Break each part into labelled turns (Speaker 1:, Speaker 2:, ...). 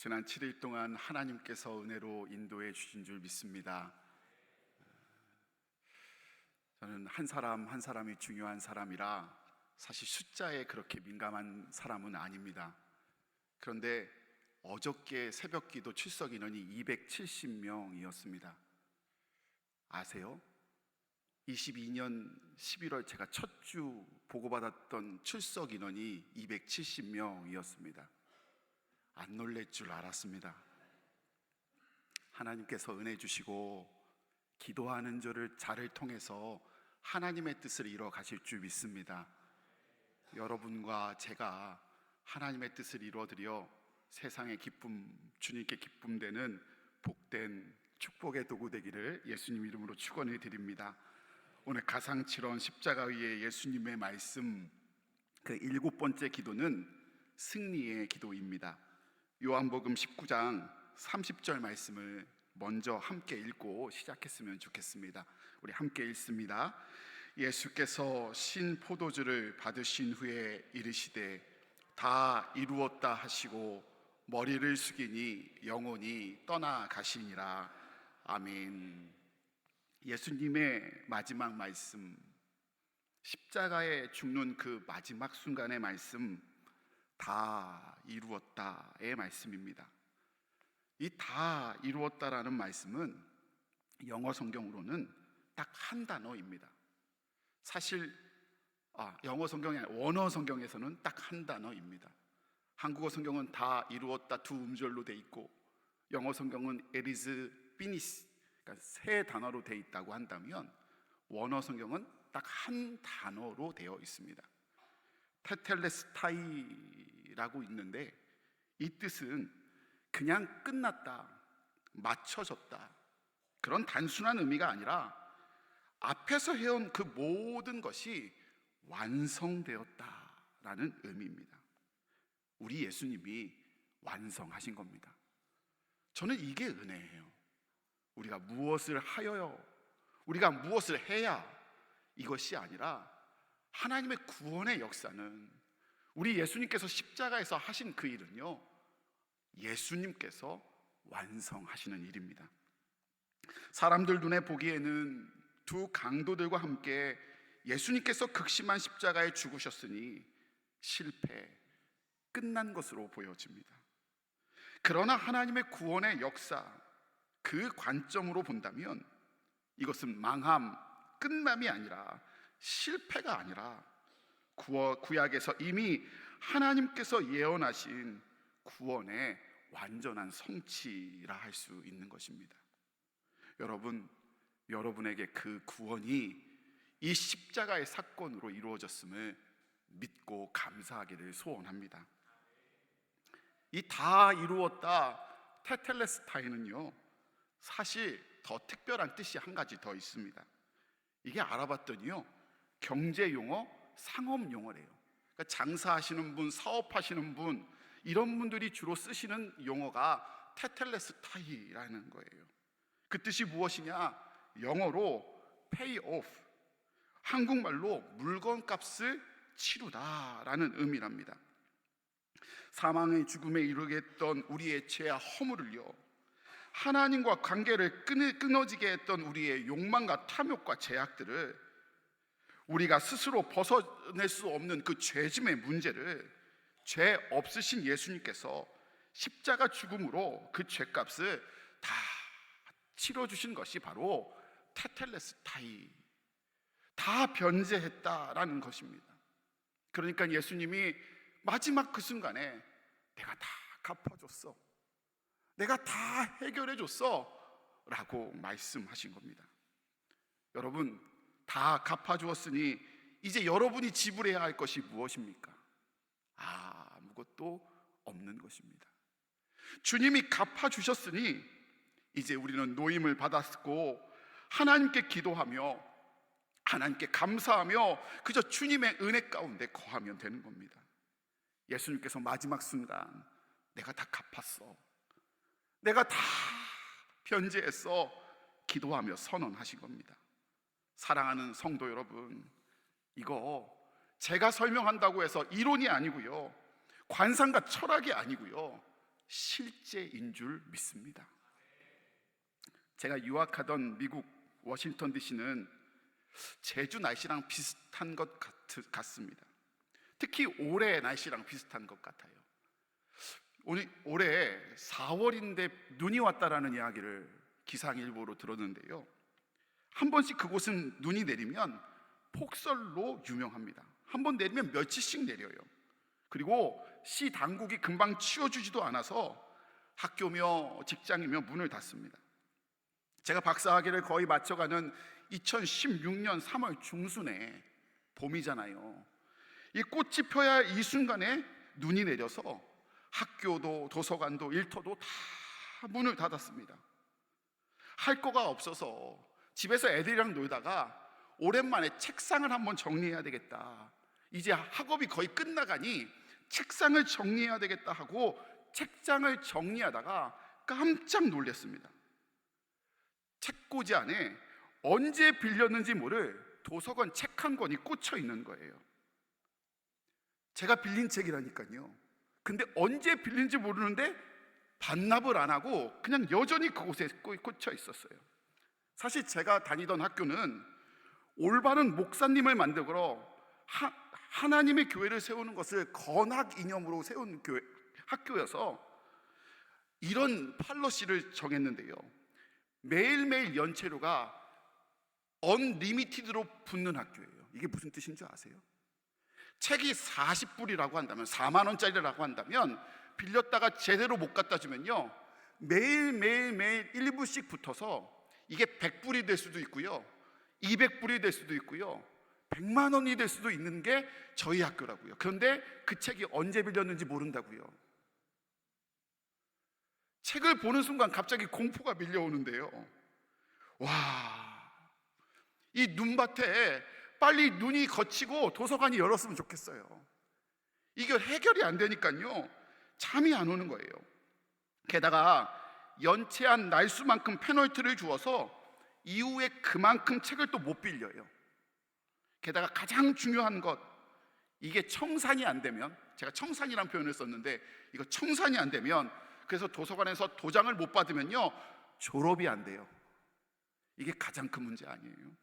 Speaker 1: 지난 7일 동안 하나님께서 은혜로 인도해 주신 줄 믿습니다. 저는 한 사람 한 사람이 중요한 사람이라 사실 숫자에 그렇게 민감한 사람은 아닙니다. 그런데 어저께 새벽기도 출석 인원이 270명이었습니다. 아세요? 22년 11월 제가 첫 주 보고받았던 출석 인원이 270명이었습니다. 안 놀랄 줄 알았습니다. 하나님께서 은혜 주시고 기도하는 자를 통해서 하나님의 뜻을 이뤄 가실 줄 믿습니다. 여러분과 제가 하나님의 뜻을 이루어드려 세상의 기쁨, 주님께 기쁨 되는 복된 축복의 도구 되기를 예수님 이름으로 축원해 드립니다. 오늘 가상칠언 십자가 위에 예수님의 말씀, 그 7번째 기도는 승리의 기도입니다. 요한복음 19장 30절 말씀을 먼저 함께 읽고 시작했으면 좋겠습니다. 우리 함께 읽습니다. 예수께서 신 포도주를 받으신 후에 이르시되 다 이루었다 하시고 머리를 숙이니 영혼이 떠나가시니라. 아멘. 예수님의 마지막 말씀, 십자가에 죽는 그 마지막 순간의 말씀, 다 이루었다의 말씀입니다. 이 다 이루었다라는 말씀은 영어 성경으로는 딱 한 단어입니다. 사실 영어 성경이 아니라 원어 성경에서는 딱 한 단어입니다. 한국어 성경은 다 이루었다 두 음절로 돼 있고, 영어 성경은 it is finished, 그러니까 세 단어로 돼 있다고 한다면 원어 성경은 딱 한 단어로 되어 있습니다. 테텔레스타이라고 있는데 이 뜻은 그냥 끝났다, 맞춰졌다, 그런 단순한 의미가 아니라 앞에서 해온 그 모든 것이 완성되었다라는 의미입니다. 우리 예수님이 완성하신 겁니다. 저는 이게 은혜예요. 우리가 무엇을 하여요, 우리가 무엇을 해야, 이것이 아니라 하나님의 구원의 역사는, 우리 예수님께서 십자가에서 하신 그 일은요, 예수님께서 완성하시는 일입니다. 사람들 눈에 보기에는 두 강도들과 함께 예수님께서 극심한 십자가에 죽으셨으니 실패, 끝난 것으로 보여집니다. 그러나 하나님의 구원의 역사, 그 관점으로 본다면 이것은 망함, 끝남이 아니라, 실패가 아니라 구약에서 이미 하나님께서 예언하신 구원의 완전한 성취라 할 수 있는 것입니다. 여러분에게 그 구원이 이 십자가의 사건으로 이루어졌음을 믿고 감사하기를 소원합니다. 이 다 이루었다 테텔레스타이는요, 사실 더 특별한 뜻이 한 가지 더 있습니다. 이게 알아봤더니요, 경제 용어, 상업 용어래요. 그러니까 장사하시는 분, 사업하시는 분, 이런 분들이 주로 쓰시는 용어가 테텔레스타이라는 거예요. 그 뜻이 무엇이냐? 영어로 pay off, 한국말로 물건값을 치르다라는 의미랍니다. 사망의 죽음에 이르게 했던 우리의 죄와 허물을요, 하나님과 관계를 끊어지게 했던 우리의 욕망과 탐욕과 제약들을, 우리가 스스로 벗어낼 수 없는 그 죄짐의 문제를 죄 없으신 예수님께서 십자가 죽음으로 그 죄값을 다 치러주신 것이 바로 테텔레스타이, 다 변제했다라는 것입니다. 그러니까 예수님이 마지막 그 순간에 내가 다 갚아줬어, 내가 다 해결해줬어 라고 말씀하신 겁니다. 여러분, 다 갚아주었으니 이제 여러분이 지불해야 할 것이 무엇입니까? 아무것도 없는 것입니다. 주님이 갚아주셨으니 이제 우리는 노임을 받았고 하나님께 기도하며 하나님께 감사하며 그저 주님의 은혜 가운데 거하면 되는 겁니다. 예수님께서 마지막 순간 내가 다 갚았어, 내가 다 변제했어 기도하며 선언하신 겁니다. 사랑하는 성도 여러분, 이거 제가 설명한다고 해서 이론이 아니고요, 관상과 철학이 아니고요, 실제인 줄 믿습니다. 제가 유학하던 미국 워싱턴 DC는 제주 날씨랑 비슷한 것 같습니다. 특히 올해 날씨랑 비슷한 것 같아요. 올해 4월인데 눈이 왔다라는 이야기를 기상일보로 들었는데요, 한 번씩 그곳은 눈이 내리면 폭설로 유명합니다. 한 번 내리면 며칠씩 내려요. 그리고 시 당국이 금방 치워주지도 않아서 학교며 직장이며 문을 닫습니다. 제가 박사학위를 거의 마쳐가는 2016년 3월 중순에 봄이잖아요. 이 꽃이 펴야 할 이 순간에 눈이 내려서 학교도 도서관도 일터도 다 문을 닫았습니다. 할 거가 없어서 집에서 애들이랑 놀다가 오랜만에 책상을 한번 정리해야 되겠다, 이제 학업이 거의 끝나가니 책상을 정리해야 되겠다 하고 책장을 정리하다가 깜짝 놀랐습니다. 책꽂이 안에 언제 빌렸는지 모를 도서관 책 한 권이 꽂혀 있는 거예요. 제가 빌린 책이라니까요. 근데 언제 빌린지 모르는데 반납을 안 하고 그냥 여전히 그곳에 꽂혀 있었어요. 사실 제가 다니던 학교는 올바른 목사님을 만들어 하나님의 교회를 세우는 것을 건학 이념으로 세운 학교여서 이런 팔러시를 정했는데요, 매일매일 연체료가 언리미티드로 붙는 학교예요. 이게 무슨 뜻인 줄 아세요? 책이 40불이라고 한다면, 4만 원짜리라고 한다면 빌렸다가 제대로 못 갖다 주면요, 매일 1불씩 붙어서 이게 100불이 될 수도 있고요, 200불이 될 수도 있고요, 100만 원이 될 수도 있는 게 저희 학교라고요. 그런데 그 책이 언제 빌렸는지 모른다고요. 책을 보는 순간 갑자기 공포가 밀려오는데요, 와, 이 눈밭에 빨리 눈이 걷히고 도서관이 열었으면 좋겠어요. 이게 해결이 안 되니까요, 잠이 안 오는 거예요. 게다가 연체한 날수만큼 페널티를 주어서 이후에 그만큼 책을 또 못 빌려요. 게다가 가장 중요한 것, 이게 청산이 안 되면, 제가 청산이라는 표현을 썼는데 이거 청산이 안 되면, 그래서 도서관에서 도장을 못 받으면요, 졸업이 안 돼요. 이게 가장 큰 문제 아니에요?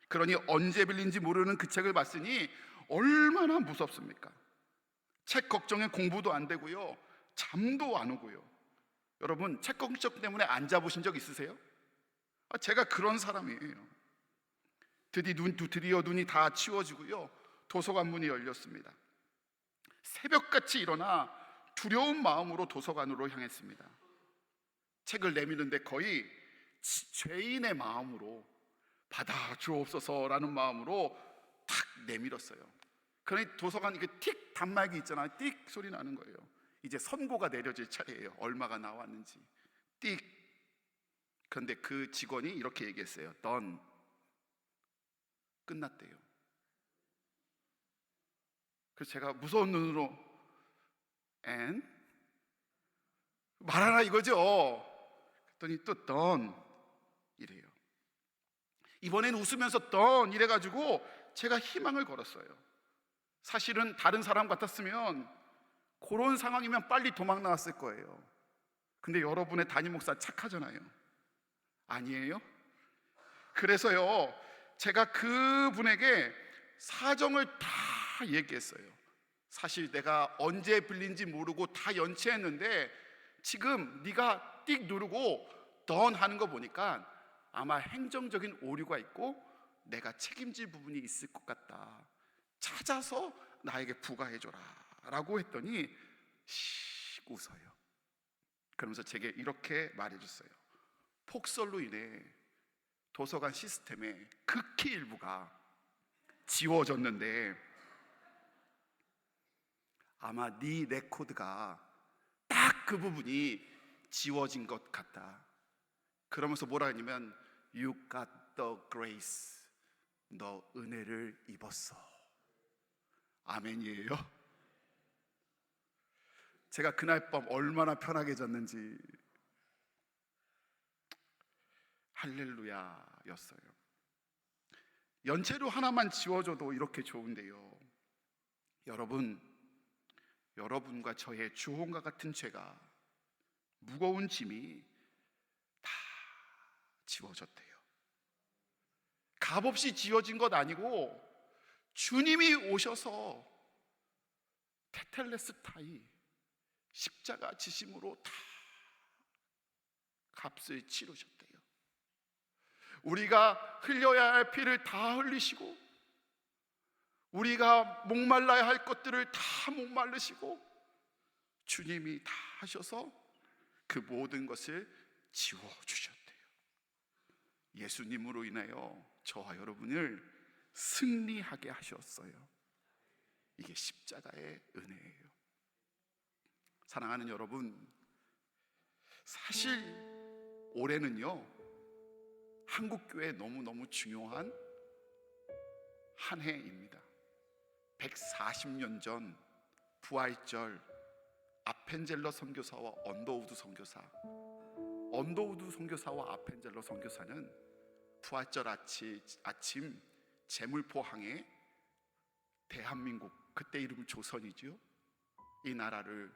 Speaker 1: 그러니 언제 빌린지 모르는 그 책을 봤으니 얼마나 무섭습니까? 책 걱정에 공부도 안 되고요, 잠도 안 오고요. 여러분, 책 걱정 때문에 안 자보신 적 있으세요? 제가 그런 사람이에요. 드디어 눈이 다 치워지고요, 도서관 문이 열렸습니다. 새벽같이 일어나 두려운 마음으로 도서관으로 향했습니다. 책을 내미는데 거의 죄인의 마음으로 받아 주옵소서라는 마음으로 탁 내밀었어요. 그러니 도서관 이게 틱 단말기 있잖아요. 띡 소리 나는 거예요. 이제 선고가 내려질 차례예요. 얼마가 나왔는지. 띡. 그런데 그 직원이 이렇게 얘기했어요. 넌 끝났대요. 그래서 제가 무서운 눈으로 말하라 이거죠. 그랬더니 또 넌 이래요. 이번엔 웃으면서 넌 이래가지고 제가 희망을 걸었어요. 사실은 다른 사람 같았으면 그런 상황이면 빨리 도망 나왔을 거예요. 근데 여러분의 담임 목사 착하잖아요. 아니에요? 그래서요, 제가 그분에게 사정을 다 얘기했어요. 사실 내가 언제 빌린지 모르고 다 연체했는데 지금 네가 띡 누르고 던 하는 거 보니까 아마 행정적인 오류가 있고 내가 책임질 부분이 있을 것 같다. 찾아서 나에게 부과해줘라 라고 했더니 씩 웃어요. 그러면서 제게 이렇게 말해줬어요. 폭설로 인해 도서관 시스템의 극히 일부가 지워졌는데 아마 네 레코드가 딱 그 부분이 지워진 것 같다. 그러면서 뭐라 했냐면 You got the grace. 너 은혜를 입었어. 아멘이에요. 제가 그날 밤 얼마나 편하게 잤는지. 할렐루야였어요. 연체료 하나만 지워줘도 이렇게 좋은데요, 여러분, 여러분과 저의 주홍과 같은 죄가, 무거운 짐이 다 지워졌대요. 값없이 지워진 것 아니고 주님이 오셔서 테텔레스타이 십자가 지심으로 다 값을 치르셨대요. 우리가 흘려야 할 피를 다 흘리시고, 우리가 목말라야 할 것들을 다 목마르시고, 주님이 다 하셔서 그 모든 것을 지워주셨대요. 예수님으로 인하여 저와 여러분을 승리하게 하셨어요. 이게 십자가의 은혜예요. 사랑하는 여러분, 사실 올해는요, 한국교회에 너무너무 중요한 한 해입니다. 140년 전 부활절 아펜젤러 선교사와 언더우드 선교사와 아펜젤러 선교사는 부활절 아침 제물포항에 대한민국, 그때 이름 조선이죠, 이 나라를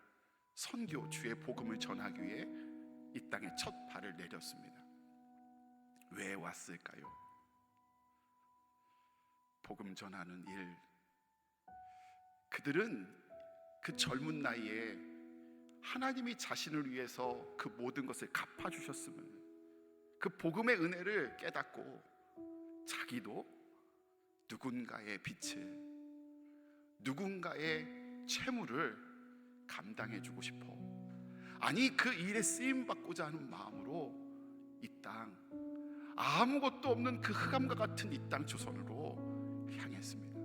Speaker 1: 선교, 주의 복음을 전하기 위해 이 땅에 첫 발을 내렸습니다. 왜 왔을까요? 복음 전하는 일. 그들은 그 젊은 나이에 하나님이 자신을 위해서 그 모든 것을 갚아주셨음을, 그 복음의 은혜를 깨닫고 자기도 누군가의 빛을, 누군가의 채무를 감당해주고 싶어, 아니 그 일에 쓰임받고자 하는 마음으로 이 땅, 아무것도 없는 그 흑암과 같은 이 땅 조선으로 향했습니다.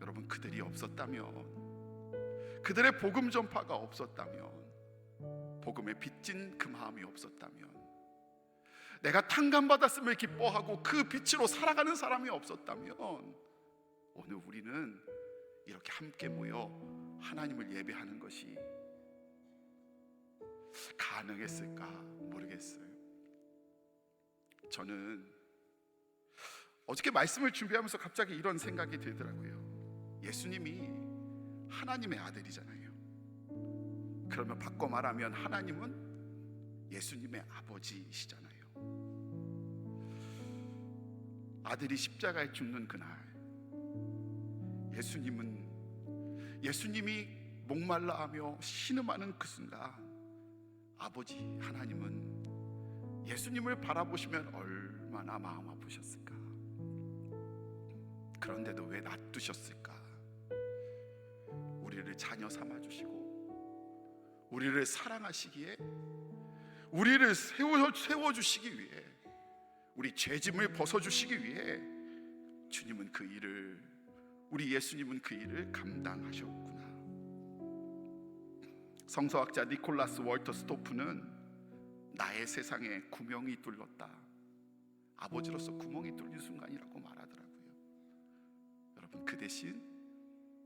Speaker 1: 여러분, 그들이 없었다면, 그들의 복음 전파가 없었다면, 복음에 빚진 그 마음이 없었다면, 내가 탕감받았음을 기뻐하고 그 빛으로 살아가는 사람이 없었다면, 오늘 우리는 이렇게 함께 모여 하나님을 예배하는 것이 가능했을까 모르겠어요. 저는 어저께 말씀을 준비하면서 갑자기 이런 생각이 들더라고요. 예수님이 하나님의 아들이잖아요. 그러면 바꿔 말하면 하나님은 예수님의 아버지시잖아요. 아들이 십자가에 죽는 그날, 예수님이 목말라하며 신음하는 그 순간, 아버지 하나님은 예수님을 바라보시면 얼마나 마음 아프셨을까? 그런데도 왜 놔두셨을까? 우리를 자녀 삼아주시고, 우리를 사랑하시기에, 우리를 세워주시기 위해, 우리 죄짐을 벗어주시기 위해 주님은 그 일을, 우리 예수님은 그 일을 감당하셨구나. 성서학자 니콜라스 월터 스토프는 나의 세상에 구멍이 뚫렸다, 아버지로서 구멍이 뚫린 순간이라고 말하더라고요. 여러분, 그 대신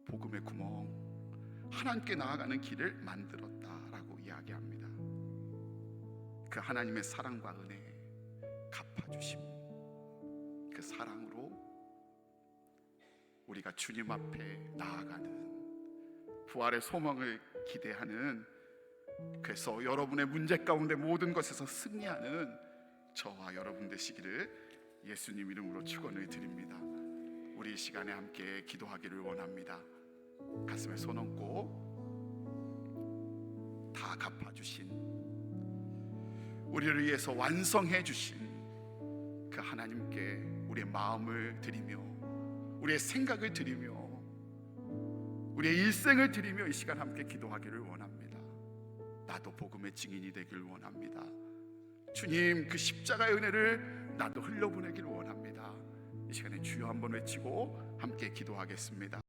Speaker 1: 복음의 구멍, 하나님께 나아가는 길을 만들었다라고 이야기합니다. 그 하나님의 사랑과 은혜, 갚아주심, 그 사랑으로 우리가 주님 앞에 나아가는 부활의 소망을 기대하는, 그래서 여러분의 문제 가운데 모든 것에서 승리하는 저와 여러분 되시기를 예수님 이름으로 축원을 드립니다. 우리 이 시간에 함께 기도하기를 원합니다. 가슴에 손 얹고 다 갚아주신, 우리를 위해서 완성해 주신 그 하나님께 우리의 마음을 드리며, 우리의 생각을 드리며, 우리의 일생을 드리며 이 시간 함께 기도하기를 원합니다. 나도 복음의 증인이 되길 원합니다. 주님, 그 십자가의 은혜를 나도 흘려보내길 원합니다. 이 시간에 주여 한번 외치고 함께 기도하겠습니다.